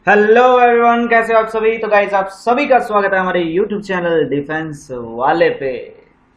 Hello everyone, कैसे हो आप सभी। तो गाइस आप सभी का स्वागत है हमारे यूट्यूब चैनल डिफेंस वाले पे।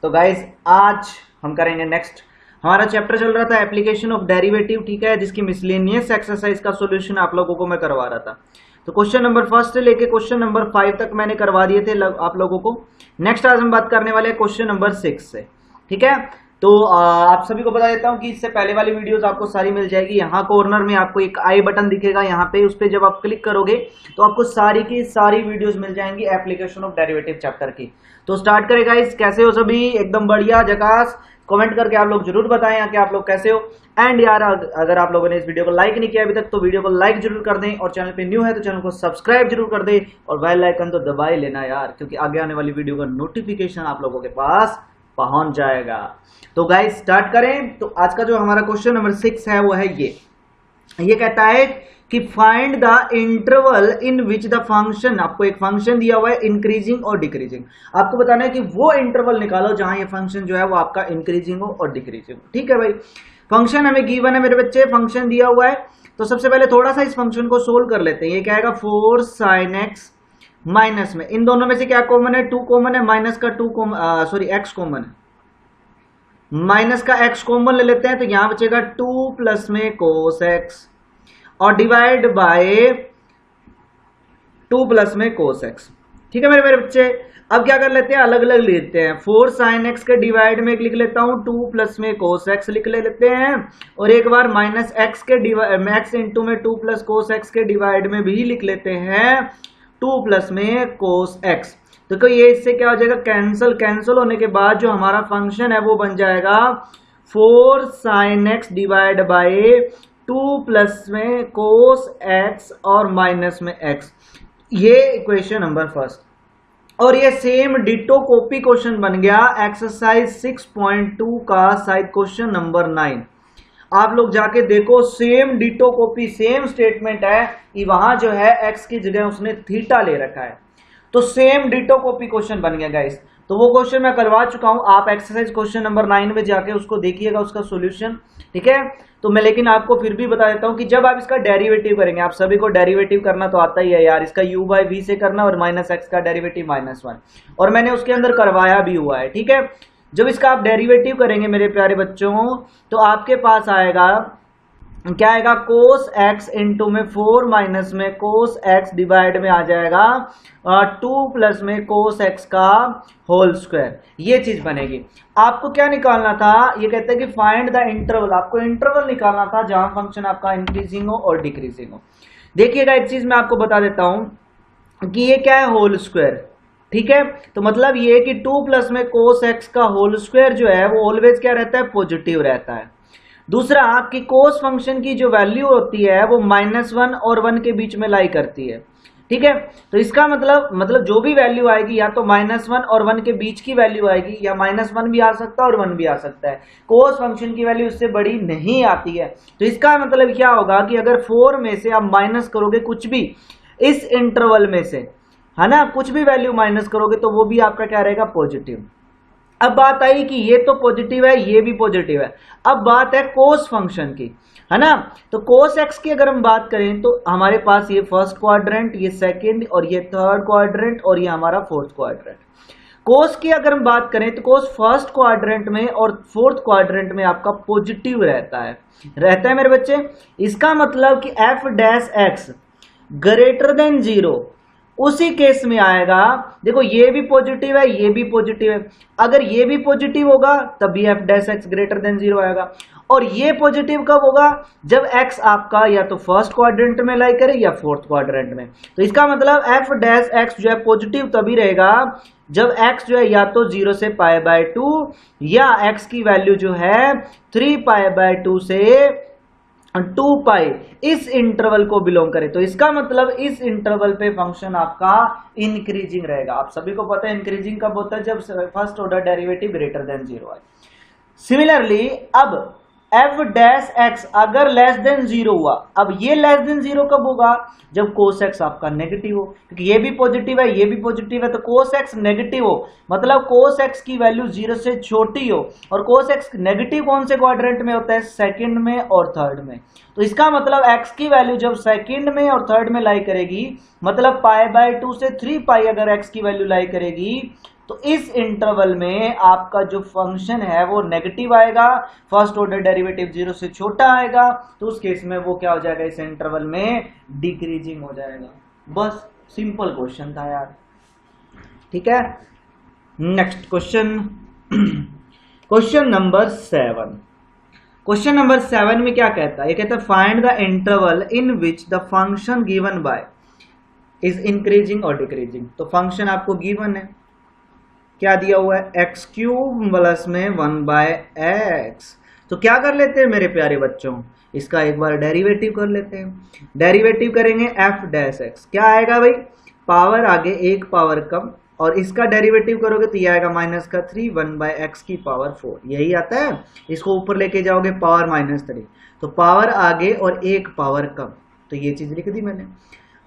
तो गाइस आज हम करेंगे नेक्स्ट, हमारा चैप्टर चल रहा था एप्लीकेशन ऑफ डेरिवेटिव, ठीक है, जिसकी मिसलेनियस एक्सरसाइज का सॉल्यूशन आप लोगों को मैं करवा रहा था। तो क्वेश्चन नंबर 1 से लेके क्वेश्चन नंबर 5 तक मैंने करवा दिए थे आप लोगों को। नेक्स्ट आज हम बात करने वाले हैं क्वेश्चन नंबर 6 से, ठीक है। तो आप सभी को बता देता हूं कि इससे पहले वाली वीडियोस आपको सारी मिल जाएगी। यहाँ कॉर्नर में आपको एक आई बटन दिखेगा, यहाँ पे उस पे जब आप क्लिक करोगे तो आपको सारी की सारी वीडियोस मिल जाएंगी एप्लीकेशन ऑफ डेरिवेटिव चैप्टर की। तो स्टार्ट करेगा इस, कैसे हो सभी, एकदम बढ़िया झकास। कमेंट करके आप लोग जरूर बताएं कि आप लोग कैसे हो। एंड यार अगर आप लोगों ने इस वीडियो को लाइक नहीं किया अभी तक तो वीडियो को लाइक जरूर कर दें, और चैनल पे न्यू है तो चैनल को सब्सक्राइब जरूर कर दें, और बेल आइकन तो दबा ही लेना यार, क्योंकि आगे आने वाली वीडियो का नोटिफिकेशन आप लोगों के पास पहुंच जाएगा। तो गाइस स्टार्ट करें। तो आज का जो हमारा क्वेश्चन नंबर 6 है वो है ये कहता है कि find the interval in which the function, आपको एक फंक्शन दिया हुआ है इंक्रीजिंग और डिक्रीजिंग, आपको बताना है कि वो इंटरवल निकालो जहां ये फंक्शन जो है वो आपका इंक्रीजिंग हो और डिक्रीजिंग हो, ठीक है भाई। फंक्शन हमें गिवन है मेरे बच्चे, फंक्शन दिया हुआ है। तो सबसे पहले थोड़ा सा इस फंक्शन को सोल्व कर लेते हैं। ये क्या आएगा, 4 sin x माइनस में इन दोनों में से क्या कॉमन है, 2 कॉमन है, माइनस का 2 x कॉमन है, माइनस का x कॉमन ले लेते हैं। तो यहां बचेगा 2 प्लस में cos x और डिवाइड बाय 2 प्लस में cos x, ठीक है मेरे बच्चे। अब क्या कर लेते हैं, अलग अलग लेते हैं। 4 sin x के डिवाइड में लिख लेता हूं 2 प्लस में cos x लिख लेते हैं, और एक बार माइनस x के डिवाइड x इंटू में 2 प्लस cos x के डिवाइड में भी लिख लेते हैं 2 प्लस में cos x। तो ये इससे क्या हो जाएगा, कैंसल होने के बाद जो हमारा फंक्शन है वो बन जाएगा 4 sin x divide by 2 plus में cos x और माइनस में x। ये इक्वेशन नंबर 1। और ये सेम डिटो कॉपी क्वेश्चन बन गया एक्सरसाइज 6.2 का साइड क्वेश्चन नंबर 9। आप लोग जाके देखो, same ditto copy, same statement है कि वहां जो है x की जगह उसने थीटा ले रखा है। तो सेम डिटो कॉपी क्वेश्चन बन गया गाइस। तो वो क्वेश्चन मैं करवा चुका हूं, आप एक्सरसाइज क्वेश्चन नंबर 9 में जाके उसको देखिएगा, उसका सॉल्यूशन, ठीक है। तो मैं लेकिन आपको फिर भी बता देता हूं कि जब आप इसका डेरिवेटिव करेंगे, आप सभी को डेरिवेटिव करना तो आता ही है यार, इसका u बाई v से करना और माइनस एक्स का डेरिवेटिव -1, और मैंने उसके अंदर करवाया भी हुआ है, ठीक है। जब इसका आप डेरिवेटिव करेंगे मेरे प्यारे बच्चों, तो आपके पास आएगा क्या आएगा, cos x इंटू में 4 माइनस में cos x डिवाइड में आ जाएगा 2 प्लस में cos x का होल स्क्वायर। ये चीज बनेगी। आपको क्या निकालना था, ये कहते हैं कि फाइंड द इंटरवल, आपको इंटरवल निकालना था जहां फंक्शन आपका इंक्रीजिंग हो और डिक्रीजिंग हो। देखिएगा एक चीज मैं आपको बता देता हूं कि ये क्या है, होल स्क्वायर, ठीक है। तो मतलब ये कि 2 प्लस में cos x का होल स्क्वायर जो है वो ऑलवेज क्या रहता है, पॉजिटिव रहता है। दूसरा कि cos फंक्शन की जो वैल्यू होती है वो -1 और 1 के बीच में लाई करती है, ठीक है। तो इसका मतलब जो भी वैल्यू आएगी या तो -1 और 1 के बीच की वैल्यू आएगी, या -1 भी आ सकता है और 1 भी आ सकता है। cos फंक्शन की वैल्यू इससे बड़ी नहीं आती है। तो इसका मतलब क्या होगा कि अगर 4 में से आप माइनस करोगे कुछ भी इस इंटरवल में से, है ना, कुछ भी वैल्यू माइनस करोगे तो वो भी आपका क्या रहेगा, पॉजिटिव। अब बात आई कि ये तो पॉजिटिव है, ये भी पॉजिटिव है। अब बात है cos फंक्शन की, है ना। तो cos x की अगर हम बात करें तो हमारे पास ये फर्स्ट क्वाड्रेंट, ये सेकंड, और ये थर्ड क्वाड्रेंट, और ये हमारा फोर्थ क्वाड्रेंट। cos की अगर हम बात करें तो cos फर्स्ट क्वाड्रेंट में और फोर्थ क्वाड्रेंट में आपका पॉजिटिव रहता है मेरे बच्चे। इसका मतलब कि f dash x greater than 0 उसी केस में आएगा। देखो ये भी पॉजिटिव है, ये भी पॉजिटिव है, अगर ये भी पॉजिटिव होगा तब भी f dash x greater than 0 आएगा। और ये पॉजिटिव कब होगा, जब x आपका या तो फर्स्ट क्वाड्रेंट में लाई करे या फोर्थ क्वाड्रेंट में। तो इसका मतलब f डैश x जो है पॉजिटिव तभी रहेगा जब x जो है या तो 0 से π/2 या x की वैल्यू जो है 3π/2 से 2π इस इंटरवल को बिलोंग करे। तो इसका मतलब इस इंटरवल पे फंक्शन आपका इंक्रीजिंग रहेगा। आप सभी को पता है इंक्रीजिंग कब होता है, जब first order derivative greater than 0 है। सिमिलरली अब एफ डैश एक्स अगर लेस देन जीरो हुआ, अब ये लेस देन जीरो कब होगा, जब कोस एक्स आपका नेगेटिव हो, क्योंकि ये भी पॉजिटिव है ये भी पॉजिटिव है, तो कोस एक्स नेगेटिव हो मतलब कोस एक्स की वैल्यू जीरो से छोटी हो, और कोस एक्स नेगेटिव कौन से क्वाड्रेंट में होता है, सेकंड में और थर्ड में। तो इसका मतलब एक्स की वैल्यू जब सेकंड में और थर्ड में लाई करेगी, मतलब π/2 से 3π अगर एक्स की वैल्यू लाई करेगी, तो इस इंटरवल में आपका जो फंक्शन है वो नेगेटिव आएगा, फर्स्ट ऑर्डर डेरिवेटिव जीरो से छोटा आएगा, तो उस केस में वो क्या हो जाएगा, इस इंटरवल में डिक्रीजिंग हो जाएगा। बस सिंपल क्वेश्चन था यार, ठीक है। Next question, question number 7। Question number 7 में क्या कहता है, ये कहता है find the interval in which the function given by is increasing और डिक्रीजिंग। तो फंक्शन आपको गिवन है, क्या दिया हुआ है, एक्स क्यूब प्लस में 1/x। तो क्या कर लेते हैं मेरे प्यारे बच्चों, इसका एक बार डेरिवेटिव कर लेते हैं। डेरिवेटिव करेंगे एफ डैश एक्स, क्या आएगा भाई, पावर आगे एक पावर कम, और इसका डेरिवेटिव करोगे तो ये आएगा -3 1/x की पावर 4, यही आता है। इसको ऊपर लेके जाओगे पावर -3, तो पावर आगे और एक पावर कम, तो ये चीज लिख दी मैंने।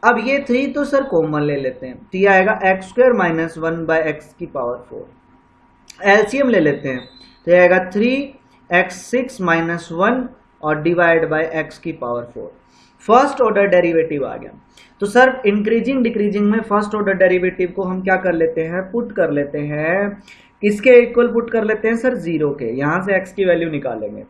अब ये 3 तो सर कॉमन ले लेते हैं, तो ये आएगा x² - 1/x की पावर 4। एलसीएम ले लेते हैं, तो ये आएगा 3x6 - 1 और डिवाइड बाय x की पावर 4। फर्स्ट ऑर्डर डेरिवेटिव आ गया। तो सर इंक्रीजिंग डिक्रीजिंग में फर्स्ट ऑर्डर डेरिवेटिव को हम क्या कर लेते हैं, पुट कर लेते हैं, किसके इक्वल पुट कर लेते हैं सर, 0 के। यहां से x की वैल्यू निकालेंगे,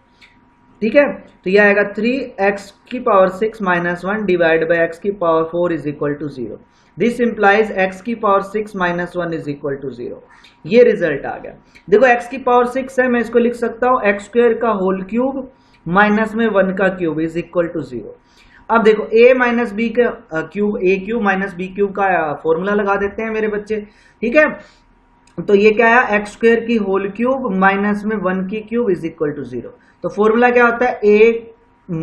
ठीक है। तो यह आएगा 3x की पावर 6 - 1 डिवाइड बाय x की power 4 is equal to 0। This implies x की पावर 6 - 1 इज इक्वल टू 0। ये रिजल्ट आ गया। देखो x की पावर 6 है, मैं इसको लिख सकता हूं x² का होल क्यूब माइनस में 1 का क्यूब इज इक्वल टू 0। अब देखो a - b का cube, a cube minus b cube का फॉर्मूला लगा देते हैं मेरे बच्चे, ठीक है। तो ये क्या है, x² की होल क्यूब माइनस में 1 की क्यूब इज इक्वल टू 0। तो फॉर्मूला क्या होता है, a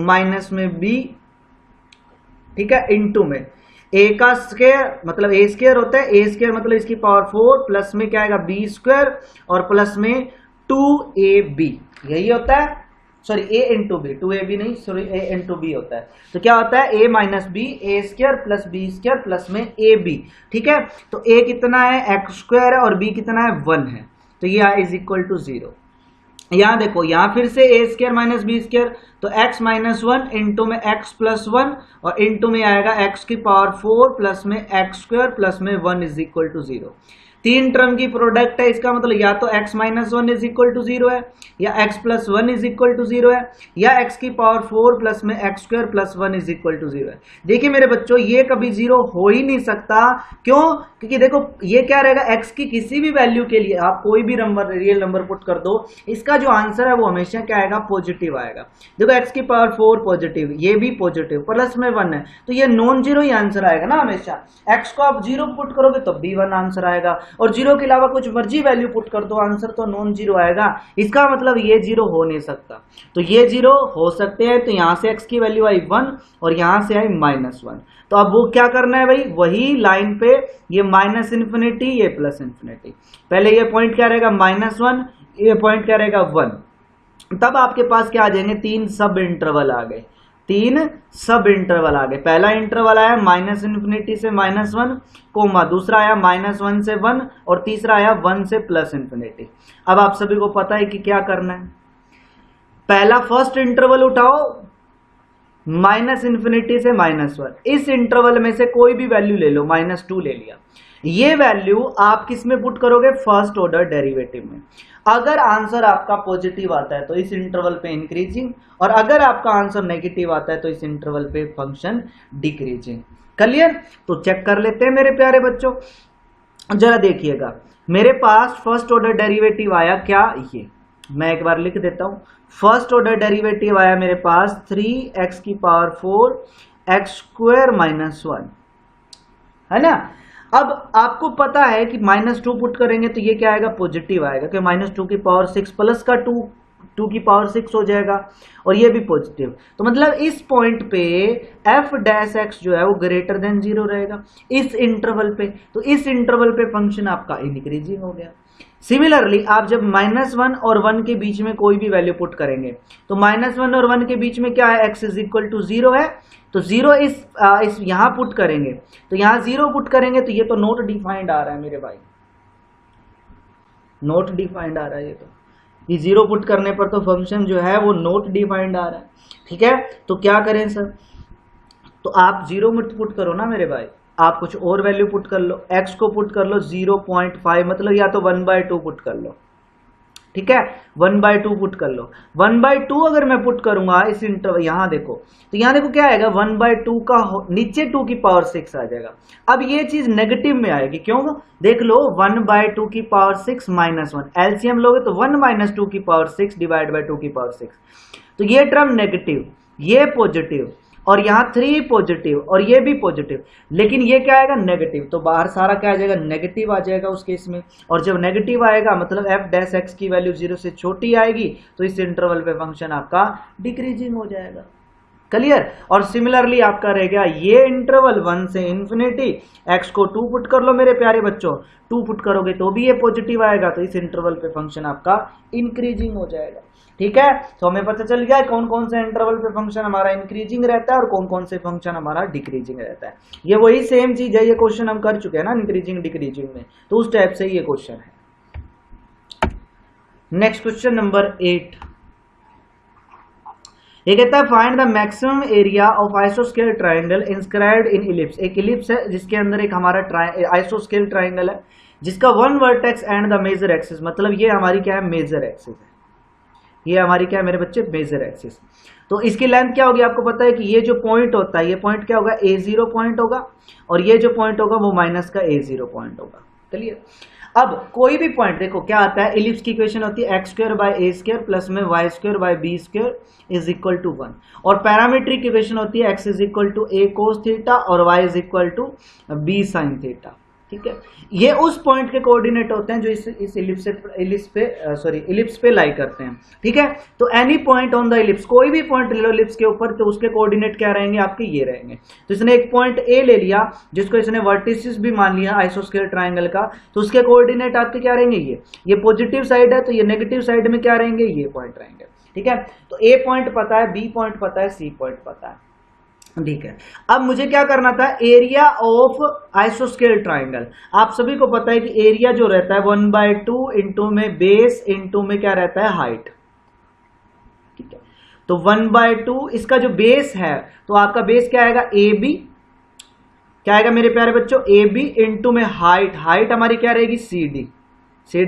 माइनस में b, ठीक है, इंटू में a का स्क्वायर मतलब a² होता है, a² मतलब इसकी पावर 4 प्लस में क्या आएगा b² और प्लस में 2ab, यही होता है। Sorry a into B, 2ab नहीं, सॉरी a इंटू बी होता है। तो क्या होता है, a minus B, a² plus b² plus में ab, ठीक है। तो a कितना है, x² है, और b कितना है, 1 है, तो ये इज इक्वल टू 0। यहां देखो, यहां फिर से a² माइनस b², तो x - 1 इंटू में x प्लस 1 और इंटू में आएगा x की पावर 4 प्लस में x² प्लस में 1 इज इक्वल टू 0। 3 टर्म की प्रोडक्ट है, इसका मतलब या तो x - 1 इज इक्वल टू 0 है, या x plus 1 is equal to 0 है, या x की पावर 4 प्लस में x² plus 1 is equal to 0 है। देखिए मेरे बच्चों, ये कभी 0 हो ही नहीं सकता, क्यों, क्योंकि देखो ये क्या रहेगा, x की किसी भी वैल्यू के लिए आप कोई भी नंबर, रियल नंबर पुट कर दो, इसका जो आंसर है वो हमेशा क्या आएगा, पॉजिटिव आएगा। देखो x की पावर 4 पॉजिटिव, ये भी पॉजिटिव, प्लस में 1 है, तो ये नॉन जीरो ही आंसर आएगा ना हमेशा। x को आप 0 पुट करोगे तो भी 1 आंसर आएगा, और 0 के अलावा कुछ मर्जी वैल्यू पुट कर दो, आंसर तो नॉन जीरो आएगा। इसका मतलब ये 0 हो नहीं सकता, तो ये 0 हो सकते हैं। तो यहां से x की वैल्यू आई 1 और यहां से आई -1, तो अब वो क्या करना है भाई, वही लाइन पे ये -∞, ये +∞। पहले ये पॉइंट क्या रहेगा, -1, ये पॉइंट क्या रहेगा, 1। तब आपके पास क्या आ जाएंगे, 3 सब इंटरवल आ गए, 3 सब इंटरवल आ गए। पहला इंटरवल आया -∞ से -1, कोमा, दूसरा आया -1 से 1 और तीसरा आया 1 से +∞। अब आप सभी को पता है कि क्या करना है, पहला फर्स्ट इंटरवल उठाओ -∞ से -1, इस इंटरवल में से कोई भी वैल्यू ले लो, -2 ले लिया, ये वैल्यू आप किस में पुट करोगे, फर्स्ट ऑर्डर डेरिवेटिव में। अगर आंसर आपका पॉजिटिव आता है तो इस इंटरवल पे इंक्रीजिंग, और अगर आपका आंसर नेगेटिव आता है तो इस इंटरवल पे फंक्शन डिक्रीजिंग। क्लियर? तो चेक कर लेते हैं मेरे प्यारे बच्चों, जरा देखिएगा, मेरे पास फर्स्ट ऑर्डर डेरिवेटिव आया क्या, ये मैं एक बार लिख देता हूं। फर्स्ट ऑर्डर डेरिवेटिव आया मेरे पास 3x की पावर 4 x² - 1, है ना। अब आपको पता है कि -2 पुट करेंगे तो ये क्या आएगा, पॉजिटिव आएगा, क्योंकि -2 की पावर 6 प्लस का 2 की पावर 6 हो जाएगा, और ये भी पॉजिटिव। तो मतलब इस पॉइंट पे f डैश x जो है वो ग्रेटर देन 0 रहेगा इस इंटरवल पे, तो इस इंटरवल पे फंक्शन आपका इंक्रीजिंग हो गया। सिमिलरली आप जब -1 और 1 के बीच में कोई भी वैल्यू पुट करेंगे तो -1 और 1 के बीच में क्या है, x इज इक्वल टू 0 है, तो 0 इस यहां पुट करेंगे, तो यहां 0 पुट करेंगे तो ये तो नॉट डिफाइंड आ रहा है मेरे भाई, नॉट डिफाइंड आ रहा है ये 0 पुट करने पर तो फंक्शन जो है वो नॉट डिफाइंड आ रहा है। ठीक है, तो क्या करें सर, तो आप 0 मत पुट करो ना मेरे भाई, आप कुछ और वैल्यू पुट कर लो, x को पुट कर लो 0.5, मतलब या तो 1/2 पुट कर लो। ठीक है, 1/2 पुट कर लो। 1/2 अगर मैं पुट करूंगा इस इंटरवल, यहां देखो, तो यहां देखो क्या आएगा, 1/2 का नीचे 2 की पावर 6 आ जाएगा। अब ये चीज नेगेटिव में आएगी, क्यों, देख लो 1/2 की पावर 6 -1, एलसीएम लोगे तो 1 - 2 की पावर 6 डिवाइड बाय 2 की पावर 6, तो ये टर्म नेगेटिव, ये पॉजिटिव, और यहाँ 3 पॉजिटिव और ये भी पॉजिटिव, लेकिन ये क्या आएगा, नेगेटिव, तो बाहर सारा क्या आ जाएगा, नेगेटिव आ जाएगा उस केस में। और जब नेगेटिव आएगा मतलब f डैश x की वैल्यू 0 से छोटी आएगी, तो इस इंटरवल पे फंक्शन आपका डिक्रीजिंग हो जाएगा। क्लियर। और सिमिलरली आपका रह गया ये इंटरवल 1 से इंफिनिटी, x को 2 पुट कर लो मेरे प्यारे बच्चों, 2 पुट करोगे तो भी ये पॉजिटिव आएगा, तो इस इंटरवल पे फंक्शन आपका इंक्रीजिंग हो जाएगा। ठीक है, तो हमें पता चल गया कौन कौन से इंटरवल पे फंक्शन हमारा इंक्रीजिंग रहता है और कौन कौन से फंक्शन हमारा डिक्रीजिंग रहता है। ये वही सेम चीज है, ये क्वेश्चन हम कर चुके हैं ना इंक्रीजिंग डिक्रीजिंग में, तो उस टाइप से ये क्वेश्चन है। नेक्स्ट क्वेश्चन नंबर 8, ये कहता है find the maximum area of आइसोस्केल ट्राइंगल इंस्क्राइब्ड इन इलिप्स। एक इलिप्स है जिसके अंदर एक हमारा आइसोस्केल ट्राइंगल है जिसका one vertex and the major axis, मतलब ये हमारी क्या है, मेजर एक्सिस है, ये हमारी क्या है मेरे बच्चे, मेजर एक्सिस। तो इसकी लेंथ क्या होगी, आपको पता है कि ये जो पॉइंट होता है, ये पॉइंट क्या होगा, A0 पॉइंट होगा, और ये जो पॉइंट होगा वो माइनस का A0 पॉइंट होगा। चलिए, अब कोई भी पॉइंट देखो क्या आता है, इलिप्स की इक्वेशन होती है x² / a² प्लस में y² / b² is equal to 1, और पैरामीट्रिक इक्वेशन होती है x is equal to a cos theta और y is equal to b sin theta. ठीक है, ये उस पॉइंट के कोऑर्डिनेट होते हैं जो इस इलिप्स पे लाई करते हैं। ठीक है, तो any point on the ellipse, कोई भी पॉइंट ले लो इलिप्स के ऊपर, तो उसके कोऑर्डिनेट क्या रहेंगे आपके, ये रहेंगे। तो इसने एक पॉइंट ए ले लिया जिसको इसने वर्टिसिस भी मान लिया आइसोस्केल ट्राइंगल का, तो उसके कोऑर्डिनेट आपके क्या रहेंगे, ये पॉजिटिव साइड है, तो ये नेगेटिव साइड में क्या रहेंगे, ये पॉइंट रहेंगे। ठीक है, तो ए पॉइंट पता है, बी पॉइंट पता है, सी पॉइंट पता है। ठीक है, अब मुझे क्या करना था, एरिया ऑफ आइसोस्केल ट्राइंगल। आप सभी को पता है कि एरिया जो रहता है 1/2 इंटू में बेस इंटू में क्या रहता है, हाइट। ठीक है, तो 1/2 इसका जो बेस है, तो आपका बेस क्या आएगा, ए बी, क्या आएगा मेरे प्यारे बच्चों, ए बी इंटू में हाइट, हाइट हमारी क्या रहेगी, सी डी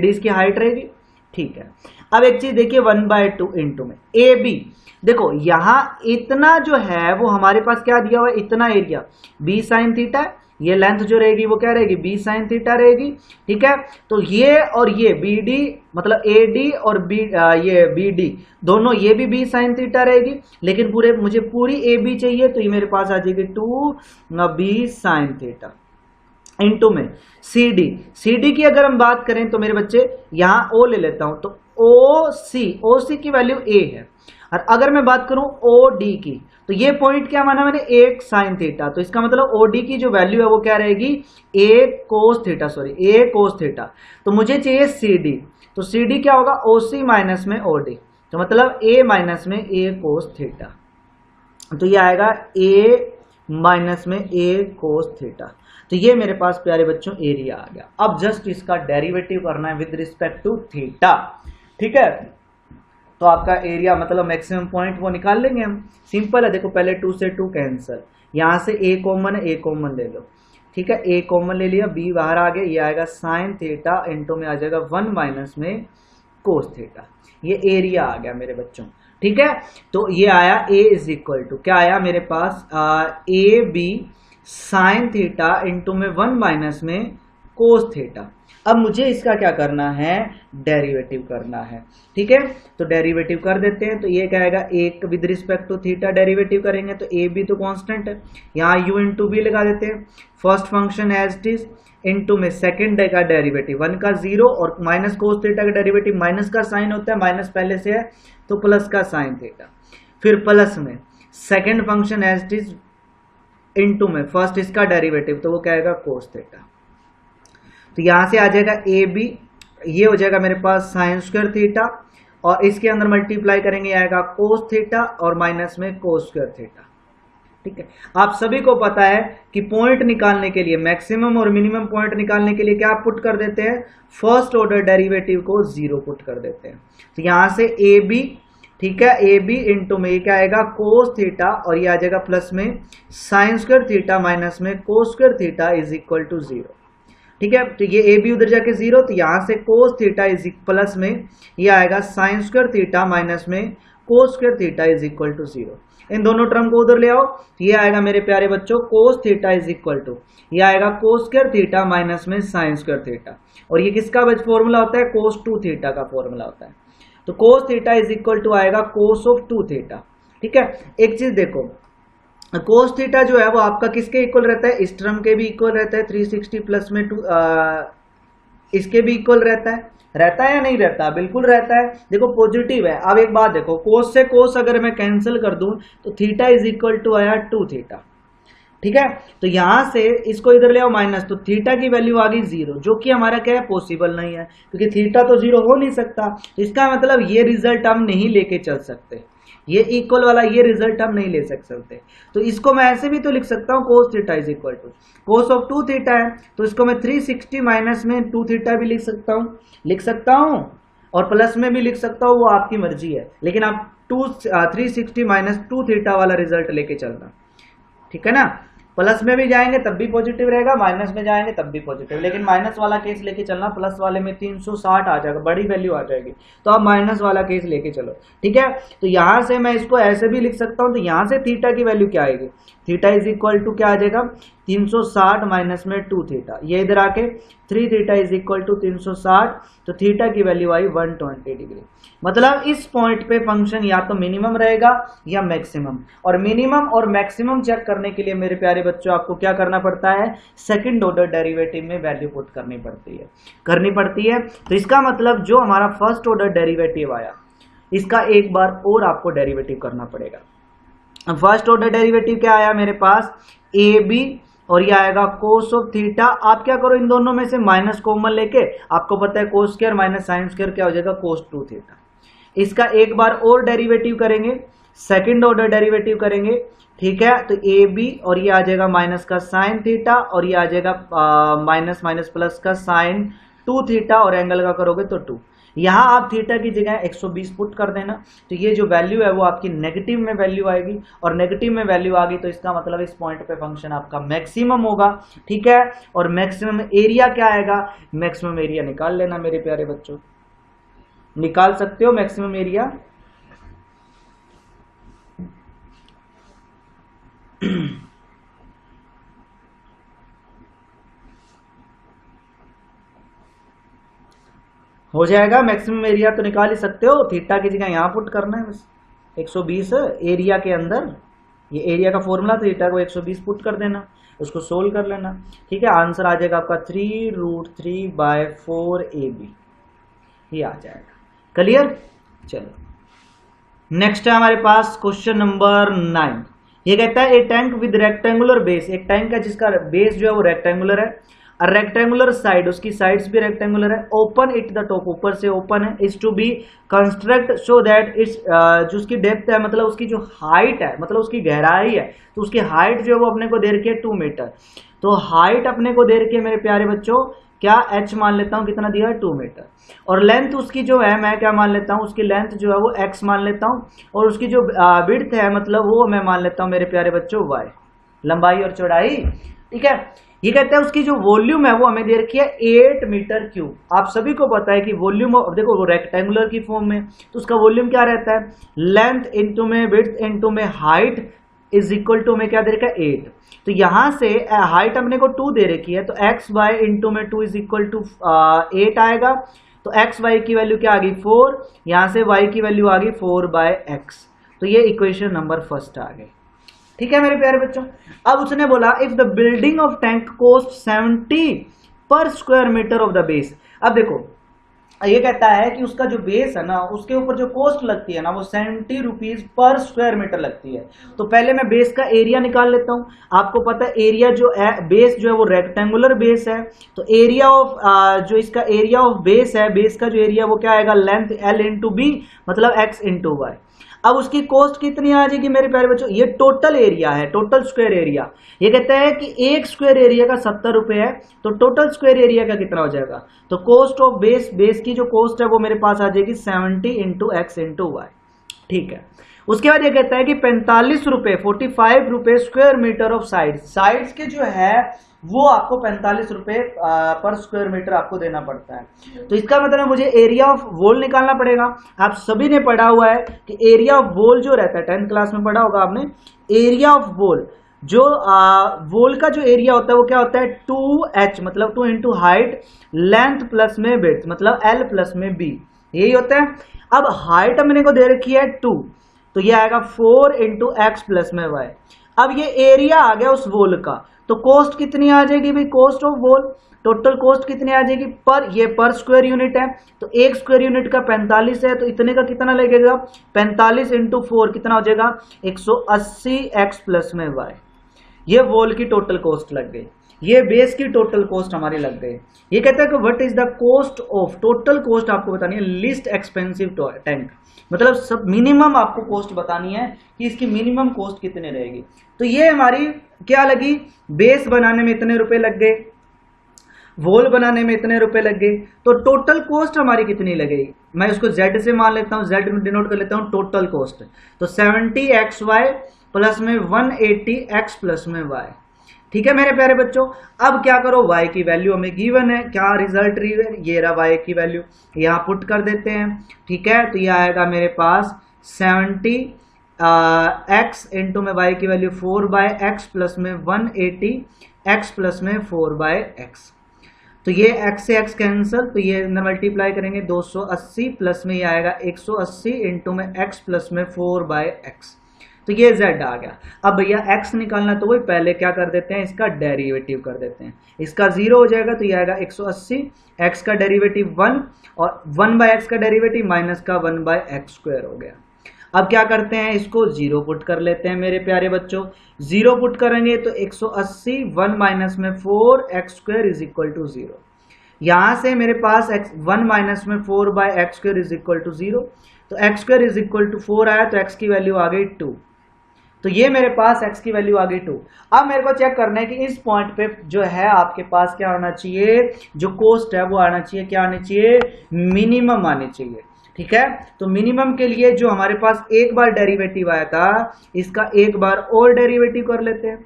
इसकी हाइट रहेगी। ठीक है, अब एक चीज देखिए 1/2 इंटू में ए बी, देखो यहां इतना जो है वो हमारे पास क्या दिया हुआ है, इतना एरिया b sin थीटा, ये लेंथ जो रहेगी वो क्या रहेगी, b sin थीटा रहेगी। ठीक है, तो ये और ये BD मतलब AD और ये BD दोनों, ये भी b sin थीटा रहेगी, लेकिन मुझे पूरी AB चाहिए, तो ये मेरे पास आ जाएगी 2b sin थीटा इंटू में CD की अगर हम बात करें तो मेरे बच्चे यहाँ O ले लेता हूं, तो OC की वैल्यू A है, और अगर मैं बात करूं OD की, तो ये पॉइंट क्या माना मैंने, 1 sin थीटा, तो इसका मतलब OD की जो वैल्यू है वो क्या रहेगी, A cos थीटा। तो मुझे चाहिए CD, तो CD क्या होगा, OC माइनस में OD, तो मतलब A माइनस में A cos थीटा, तो ये आएगा A माइनस में A cos थीटा। तो ये मेरे पास प्यारे बच्चों एरिया आ गया। अब जस्ट इसका डेरिवेटिव करना है विद रिस्पेक्ट टू थीटा। ठीक है, तो आपका एरिया मतलब मैक्सिमम पॉइंट वो निकाल लेंगे हम, सिंपल है। देखो पहले 2 से 2 कैंसिल, यहां से a कॉमन है, a कॉमन ले लो। ठीक है, a कॉमन ले लिया, b बाहर आ गया, ये आएगा साइन थीटा इंटू में आ जाएगा 1 माइनस में कोस थीटा। ये एरिया आ गया मेरे बच्चों। ठीक है, तो ये आया a इज इक्वल टू क्या आया मेरे पास, A B sine theta into में 1 माइनस में कोस थीटा। अब मुझे इसका क्या करना है, डेरिवेटिव करना है। ठीक है, तो डेरिवेटिव कर देते हैं। तो ये क्या आएगा, एक with respect to theta derivative करेंगे तो ए बी तो कांस्टेंट है, यहाँ u इंटू बी लगा देते हैं। First function as it is into में सेकेंड का डेरिवेटिव 1 का 0 और माइनस कोस थीटा का डेरिवेटिव, माइनस का साइन होता है, माइनस पहले से है तो प्लस का साइन थीटा, फिर प्लस में second function as it is into में फर्स्ट इसका डेरिवेटिव, तो वो क्या आएगा कोस थीटा। तो यहां से आ जाएगा ए बी ये हो जाएगा मेरे पास साइन स्क्वायर थीटा, और इसके अंदर मल्टीप्लाई करेंगे आएगा कोस थीटा और माइनस में कोस स्क्वायर थीटा। ठीक है, आप सभी को पता है कि पॉइंट निकालने के लिए, मैक्सिमम और मिनिमम पॉइंट निकालने के लिए क्या पुट कर देते हैं, फर्स्ट ऑर्डर डेरिवेटिव को 0 पुट कर देते हैं। तो यहां से ए बी, ठीक है, ए बी इंटू में क्या आएगा कोस थीटा, और ये आ जाएगा प्लस में साइन स्क्वायर थीटा माइनस में cos square theta is equal to 0। ठीक है, तो ये ए बी उधर जाके 0, तो यहां से कोस थीटा इज प्लस में ये आएगा साइन स्क्वायर थीटा माइनस में cos square theta is equal to 0। इन दोनों टर्म को उधर ले आओ, तो ये आएगा मेरे प्यारे बच्चों cos theta is equal to, ये आएगा कोस स्क्वायर थीटा माइनस में साइन स्क्वायर थीटा, और ये किसका फॉर्मूला होता है, कोस 2 थीटा का फॉर्मूला होता है। तो cos theta is equal to आएगा कोस ऑफ 2 थीटा। ठीक है, एक चीज देखो, कोस थीटा जो है वो आपका किसके इक्वल रहता है, इस टर्म के भी इक्वल रहता है, 360 प्लस में 2 इसके भी इक्वल रहता है या नहीं रहता, बिल्कुल रहता है। देखो पॉजिटिव है। अब एक बात देखो, कोस से कोस अगर मैं कैंसिल कर दूं तो थीटा इज इक्वल टू आया 2 थीटा। ठीक है, तो यहां से इसको इधर ले आओ माइनस, तो थीटा की वैल्यू आ गई 0, जो कि हमारा क्या है, पॉसिबल नहीं है, क्योंकि थीटा तो 0 हो नहीं सकता। तो इसका मतलब ये रिजल्ट हम नहीं लेके चल सकते, ये इक्वल वाला ये रिजल्ट हम नहीं ले सकते। तो इसको मैं ऐसे भी तो लिख सकता हूँ, cos theta is equal to cos of 2 theta है, तो इसको मैं 360 माइनस में 2 थीटा भी लिख सकता हूँ और प्लस में भी लिख सकता हूँ, वो आपकी मर्जी है, लेकिन आप 360 माइनस 2 थीटा वाला रिजल्ट लेके चलना। ठीक है ना, प्लस में भी जाएंगे तब भी पॉजिटिव रहेगा, माइनस में जाएंगे तब भी पॉजिटिव, लेकिन माइनस वाला केस लेके चलना, प्लस वाले में 360 आ जाएगा, बड़ी वैल्यू आ जाएगी, तो आप माइनस वाला केस लेके चलो। ठीक है, तो यहां से मैं इसको ऐसे भी लिख सकता हूं, तो यहां से थीटा की वैल्यू क्या आएगी, थीटा इज इक्वल टू क्या आ जाएगा, 360 माइनस में 2 थीटा, ये इधर आके 3 थीटा इज इक्वल टू 360, तो थीटा की वैल्यू आई 120 डिग्री। मतलब इस पॉइंट पे फंक्शन या तो मिनिमम रहेगा या मैक्सिमम, और मिनिमम और मैक्सिमम चेक करने के लिए मेरे प्यारे बच्चों आपको क्या करना पड़ता है, सेकंड ऑर्डर डेरिवेटिव में वैल्यू पुट करनी पड़ती है। तो इसका मतलब जो हमारा फर्स्ट ऑर्डर डेरिवेटिव आया, इसका एक बार और आपको डेरिवेटिव करना पड़ेगा। फर्स्ट ऑर्डर डेरिवेटिव क्या आया मेरे पास, ए बी, और ये आएगा कोस ऑफ थीटा। आप क्या करो, इन दोनों में से माइनस कॉमन लेके, आपको पता है cos square minus sine square क्या हो जाएगा, कोस 2 थीटा। इसका एक बार और डेरिवेटिव करेंगे, सेकंड ऑर्डर डेरिवेटिव करेंगे। ठीक है, तो ए बी, और ये आ जाएगा माइनस का साइन थीटा, और ये आ जाएगा माइनस माइनस प्लस का साइन 2 थीटा, और एंगल का करोगे तो 2। यहां आप थीटा की जगह 120 पुट कर देना, तो ये जो वैल्यू है वो आपकी नेगेटिव में वैल्यू आएगी, और नेगेटिव में वैल्यू आ गई तो इसका मतलब इस पॉइंट पे फंक्शन आपका मैक्सिमम होगा। ठीक है, और मैक्सिमम एरिया क्या आएगा, मैक्सिमम एरिया निकाल लेना मेरे प्यारे बच्चों, निकाल सकते हो मैक्सिमम एरिया। हो जाएगा, मैक्सिमम एरिया तो निकाल ही सकते हो, थीटा की जगह यहां पुट करना है बस 120 एरिया के अंदर, ये एरिया का फॉर्मूला, तो थीटा को 120 पुट कर देना, उसको सोल्व कर लेना। ठीक है, आंसर आ जाएगा आपका 3√3/4 AB, ये आ जाएगा। क्लियर, चलो नेक्स्ट है हमारे पास क्वेश्चन नंबर 9। ये कहता है a tank with rectangular base, एक टैंक है जिसका बेस जो है वो रेक्टेंगुलर है, और रेक्टेंगुलर साइड, उसकी साइड्स भी रेक्टेंगुलर है, ओपन इट द टॉप, ऊपर से ओपन है, is to be construct so that it's जो उसकी डेप्थ है, मतलब उसकी जो हाइट है, मतलब उसकी गहराई है, तो उसकी हाइट जो है वो अपने को दे रखी है 2 मीटर। तो हाइट अपने को दे रखी है मेरे प्यारे बच्चों, क्या h मान लेता हूं, कितना दिया है 2 मीटर, और लेंथ उसकी जो है मैं क्या मान लेता हूं, उसकी लेंथ जो है वो x मान लेता हूं, और उसकी जो विड्थ है मतलब वो मैं मान लेता हूं मेरे प्यारे बच्चों y, लंबाई और चौड़ाई। ठीक है, ये कहते हैं उसकी जो वॉल्यूम है वो हमें दे रखी है 8 मीटर क्यूब। आप सभी को पता है कि वॉल्यूम, देखो वो रेक्टेंगुलर की फॉर्म में, तो उसका वॉल्यूम क्या रहता है, लेंथ इंटू में विड्थ इंटू में हाइट इज इक्वल टू में क्या दे रखा है 8। तो यहां से हाइट हमने को 2 दे रखी है, तो एक्स वाई इंटू में 2 इज इक्वल टू 8 आएगा। तो एक्स वाई की वैल्यू क्या आ गई 4, यहां से वाई की वैल्यू आ गई 4/x। तो ये इक्वेशन नंबर फर्स्ट आ गई। ठीक है मेरे प्यारे बच्चों, अब उसने बोला if the building of tank cost 70 per square metre of the base. अब देखो ये कहता है कि उसका जो बेस है ना, उसके ऊपर जो कॉस्ट लगती है ना, वो 70 रुपीज पर स्क्वायर मीटर लगती है। तो पहले मैं बेस का एरिया निकाल लेता हूँ। आपको पता है एरिया जो है, बेस जो है वो रेक्टेंगुलर बेस है, तो एरिया ऑफ जो इसका एरिया ऑफ बेस है, बेस का जो एरिया वो क्या आएगा, लेंथ L इंटू बी, मतलब x इंटू वाई। अब उसकी कॉस्ट कितनी आ जाएगी मेरे प्यारे बच्चों, ये टोटल एरिया है, टोटल स्क्वायर एरिया। ये कहता है कि एक स्क्वायर एरिया का 70 रुपए है, तो टोटल स्क्वायर एरिया का कितना हो जाएगा, तो कॉस्ट ऑफ बेस, बेस की जो कॉस्ट है वो मेरे पास आ जाएगी 70 इंटू एक्स इंटू वाई। ठीक है, उसके बाद ये कहता है कि 45 रुपए, 45 रुपए square metre of sides, sides के जो है वो आपको 45 रुपए पर स्क्वायर मीटर आपको देना पड़ता है। तो इसका मतलब मुझे एरिया ऑफ वॉल निकालना पड़ेगा। आप सभी ने पढ़ा हुआ है कि एरिया ऑफ वॉल जो रहता है, 10th क्लास में पढ़ा होगा आपने, एरिया ऑफ वॉल, जो वॉल का जो एरिया होता है वो क्या होता है, 2h, मतलब 2 इंटू हाइट, लेंथ प्लस में विड्थ, मतलब L प्लस में B, यही होता है। अब हाइट हमने को दे रखी है 2, तो ये आएगा 4 इंटू एक्स प्लस में वाई। अब ये एरिया आ गया उस वॉल का, तो कॉस्ट कितनी आ जाएगी भाई, cost of wall, total cost कितनी आ जाएगी पर, ये पर स्क्वायर यूनिट है, तो एक स्क्वायर यूनिट का 45 है, तो इतने का कितना लगेगा, 45 इंटू 4 कितना हो जाएगा, 180 एक्स प्लस में वाई। ये वॉल की टोटल कॉस्ट लग गई, ये बेस की टोटल कॉस्ट हमारी लग गई। ये कहता है कि what is the cost of, total cost आपको बतानी है लीस्ट एक्सपेंसिव टैंक, मतलब सब मिनिमम आपको कॉस्ट बतानी है कि इसकी मिनिमम कॉस्ट कितने रहेगी। तो ये हमारी क्या लगी, बेस बनाने में इतने रुपए लग गए, वॉल बनाने में इतने रुपए लग गए, तो टोटल कॉस्ट हमारी कितनी लगेगी, मैं इसको Z से मान लेता हूं, Z में डिनोट कर लेता हूं टोटल कॉस्ट, तो 70xy प्लस में 180x प्लस में y। ठीक है मेरे प्यारे बच्चों, अब क्या करो, y की वैल्यू हमें गिवन है, क्या रिजल्ट ये रहा y की वैल्यू, यहाँ पुट कर देते हैं। ठीक है, तो ये आएगा मेरे पास 70 x इंटू में y की वैल्यू 4/x प्लस में 180 x प्लस में 4/x। तो ये x से x कैंसल, तो ये मल्टीप्लाई करेंगे 280 प्लस में ये आएगा 180 इंटू में x प्लस में 4/x, तो ये z आ गया। अब भैया x निकालना, तो वही पहले क्या कर देते हैं, इसका डेरिवेटिव कर देते हैं, इसका 0 हो जाएगा, तो ये आएगा 180, x का डेरिवेटिव 1 और 1/x का डेरिवेटिव माइनस का 1/x स्क्वायर हो गया। अब क्या करते हैं, इसको 0 पुट कर लेते हैं मेरे प्यारे बच्चों, 0 पुट करेंगे तो 180 1 माइनस में 4x square is equal to 0। यहां से मेरे पास 1 माइनस में 4/x square is equal to 0, तो x square is equal to 4 आया, तो x की वैल्यू आ गई 2, तो ये मेरे पास x की वैल्यू आ गई 2। अब मेरे को चेक करना है कि इस पॉइंट पे जो है आपके पास क्या आना चाहिए, जो कॉस्ट है वो आना चाहिए, क्या आनी चाहिए, मिनिमम आनी चाहिए। ठीक है, तो मिनिमम के लिए जो हमारे पास एक बार डेरिवेटिव आया था, इसका एक बार और डेरिवेटिव कर लेते हैं,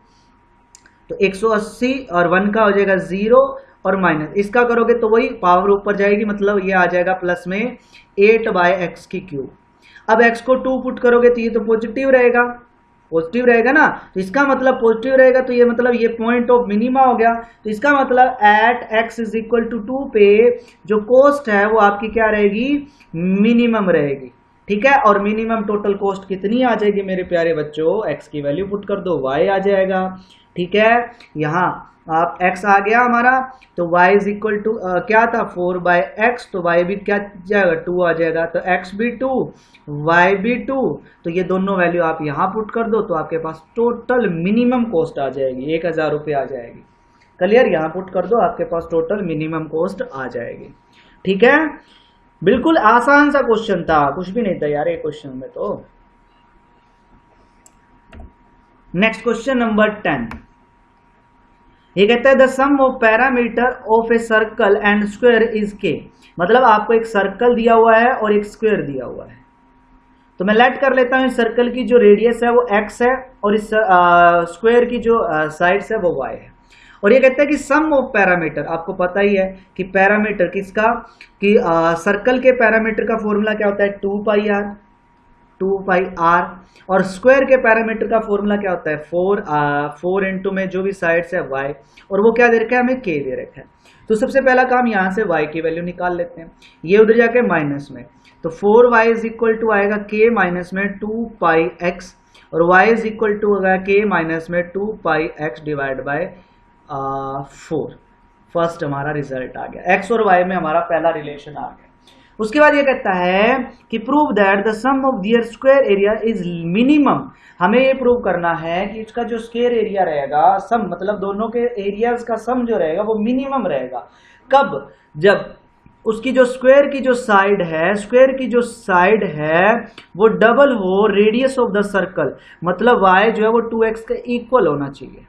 तो 180 और 1 का हो जाएगा 0 और माइनस, इसका करोगे तो वही पावर ऊपर जाएगी, मतलब ये आ जाएगा प्लस में 8/x की क्यूब। अब x को 2 पुट करोगे तो ये तो पॉजिटिव रहेगा, पॉजिटिव रहेगा ना, तो इसका मतलब पॉजिटिव रहेगा, तो ये मतलब ये पॉइंट ऑफ मिनिमा हो गया। तो इसका मतलब at x is equal to 2 पे जो कॉस्ट है वो आपकी क्या रहेगी, मिनिमम रहेगी। ठीक है, और मिनिमम टोटल कॉस्ट कितनी आ जाएगी मेरे प्यारे बच्चों, x की वैल्यू पुट कर दो, y आ जाएगा। ठीक है, यहाँ आप x आ गया हमारा, तो y इज इक्वल टू क्या था 4/x, तो y भी क्या जाएगा 2 आ जाएगा, तो x भी 2 y भी 2, तो ये दोनों वैल्यू आप यहाँ पुट कर दो, तो आपके पास टोटल मिनिमम कॉस्ट आ जाएगी 1000 रुपये आ जाएगी। क्लियर, यहाँ पुट कर दो, आपके पास टोटल मिनिमम कॉस्ट आ जाएगी। ठीक है, बिल्कुल आसान सा क्वेश्चन था, कुछ भी नहीं था यार ये क्वेश्चन में तो। नेक्स्ट क्वेश्चन नंबर 10, ये कहता है the sum of parameter of a circle and square is K, मतलब आपको एक सर्कल दिया हुआ है और एक स्क्वायर दिया हुआ है, तो मैं लेट कर लेता हूं इस सर्कल की जो रेडियस है वो x है और इस स्क्वायर की जो साइड्स है वो y है। और ये कहता है कि सम ऑफ पैरामीटर, आपको पता ही है कि पैरामीटर किसका, कि सर्कल के पैरामीटर का फॉर्मूला क्या होता है 2πr, और स्क्वायर के पैरामीटर का फॉर्मूला क्या होता है 4 इंटू में जो भी साइड्स है y, और वो क्या दे रखा है हमें k दे रखा है। तो सबसे पहला काम यहाँ से y की वैल्यू निकाल लेते हैं, ये उधर जाके माइनस में, तो 4y इज इक्वल टू आएगा k माइनस में 2πx, और y इज इक्वल टू होगा k माइनस में 2πx डिवाइड बाय 4। फर्स्ट हमारा रिजल्ट आ गया, x और y में हमारा पहला रिलेशन आ गया। उसके बाद ये कहता है कि prove that the sum of their square area is minimum. हमें ये प्रूव करना है कि इसका जो स्क्वायर एरिया रहेगा, सम मतलब दोनों के एरियाज का सम जो रहेगा वो मिनिमम रहेगा। कब? जब उसकी जो स्क्वायर की जो साइड है वो डबल हो रेडियस ऑफ द सर्कल, मतलब y जो है वो 2x के इक्वल होना चाहिए।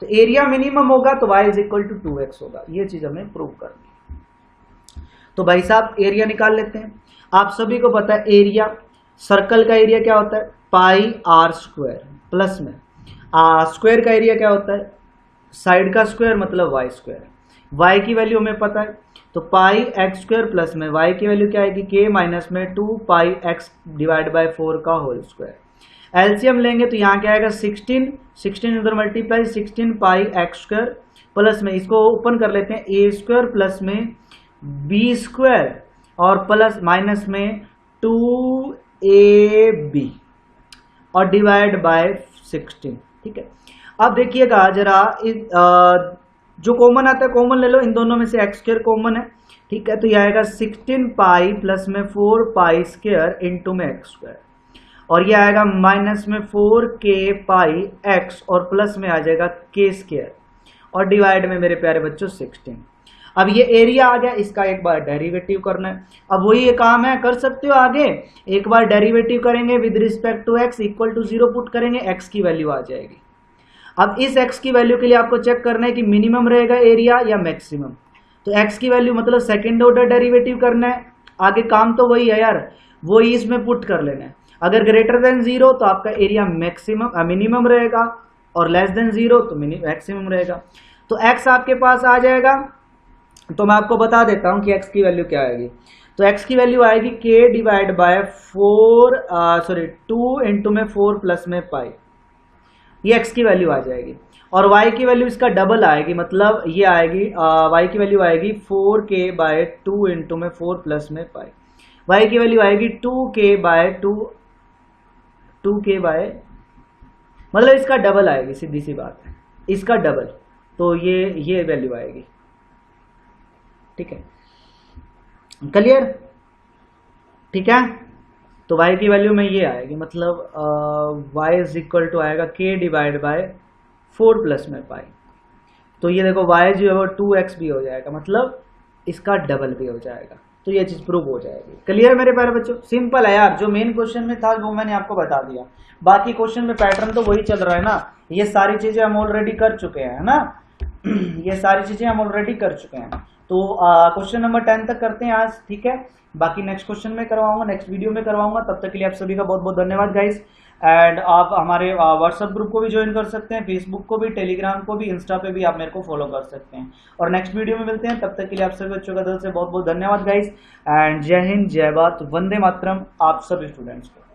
तो एरिया मिनिमम होगा तो y is equal to 2x होगा। ये चीज हमें प्रूव करनी है। तो भाई साहब एरिया निकाल लेते हैं। आप सभी को पता है एरिया, सर्कल का एरिया क्या होता है? पाई आर स्क्वायर, प्लस में स्क्वायर का एरिया क्या होता है? साइड का स्क्वायर मतलब वाई स्क्वायर। वाई की वैल्यू हमें पता है, तो पाई एक्स स्क्वायर प्लस में वाई की वैल्यू क्या आएगी? के माइनस में 2 पाई एक्स डिवाइड बाय 4 का होल स्क्वायर। एलसीएम लेंगे तो यहाँ क्या आएगा? 16 उधर मल्टीप्लाई 16 पाई एक्स स्क्वायर प्लस में इसको ओपन कर लेते हैं ए स्क्वायर प्लस में बी स्क्वायर और प्लस माइनस में 2ab और डिवाइड बाय 16। ठीक है, अब देखिएगा जरा जो कॉमन आता है कॉमन ले लो, इन दोनों में से एक्स स्क्वायर कॉमन है। ठीक है, तो यह आएगा 16 पाई प्लस में 4 पाई स्क्वायर इंटू में एक्स स्क्वायर, और यह आएगा माइनस में 4k पाई एक्स और प्लस में आ जाएगा k स्क्वायर और डिवाइड में मेरे प्यारे बच्चों 16। अब ये एरिया आ गया, इसका एक बार डेरिवेटिव करना है। अब वही ये काम है, कर सकते हो आगे, एक बार डेरिवेटिव करेंगे with respect to x equal to 0 put करेंगे, x की वैल्यू आ जाएगी। अब इस x की वैल्यू के लिए आपको चेक करना है कि मिनिमम रहेगा एरिया या मैक्सिमम। तो x की वैल्यू मतलब सेकेंड ऑर्डर डेरिवेटिव करना है। आगे काम तो वही है यार, वही इसमें पुट कर लेना है। अगर ग्रेटर देन 0 तो आपका एरिया मिनिमम रहेगा और लेस देन 0 तो मैक्सिमम रहेगा। तो x आपके पास आ जाएगा, तो मैं आपको बता देता हूं कि x की वैल्यू क्या आएगी। तो x की वैल्यू आएगी k डिवाइड बाय 2 इंटू में 4 प्लस में पाई, ये x की वैल्यू आ जाएगी। और y की वैल्यू इसका डबल आएगी, मतलब ये आएगी y की वैल्यू आएगी 4k बाय 2 इंटू में 4 प्लस में पाई। y की वैल्यू आएगी 2k बाय मतलब इसका डबल आएगी, सीधी सी बात है, इसका डबल। तो ये वैल्यू आएगी। ठीक है, क्लियर? ठीक है, तो y की वैल्यू में ये आएगी, मतलब y इज इक्वल टू आएगा k डिवाइड बाय 4 प्लस में पाई। तो ये देखो y जो है वो 2x भी हो जाएगा, मतलब इसका डबल भी हो जाएगा। तो ये चीज प्रूव हो जाएगी। क्लियर मेरे प्यारे बच्चों? सिंपल है यार, जो मेन क्वेश्चन में था वो मैंने आपको बता दिया, बाकी क्वेश्चन में पैटर्न तो वही चल रहा है ना। ये सारी चीजें हम ऑलरेडी कर चुके हैं ना ये सारी चीजें हम ऑलरेडी कर चुके हैं। तो क्वेश्चन नंबर 10 तक करते हैं आज। ठीक है, बाकी नेक्स्ट क्वेश्चन में करवाऊंगा, नेक्स्ट वीडियो में करवाऊंगा। तब तक के लिए आप सभी का बहुत बहुत धन्यवाद गाइस। एंड आप हमारे व्हाट्सएप ग्रुप को भी ज्वाइन कर सकते हैं, फेसबुक को भी, टेलीग्राम को भी, इंस्टा पे भी आप मेरे को फॉलो कर सकते हैं। और नेक्स्ट वीडियो में मिलते हैं, तब तक के लिए आप सभी बच्चों का दिल से बहुत बहुत धन्यवाद गाइस। एंड जय हिंद, जय भारत, वंदे मातरम आप सभी स्टूडेंट्स को।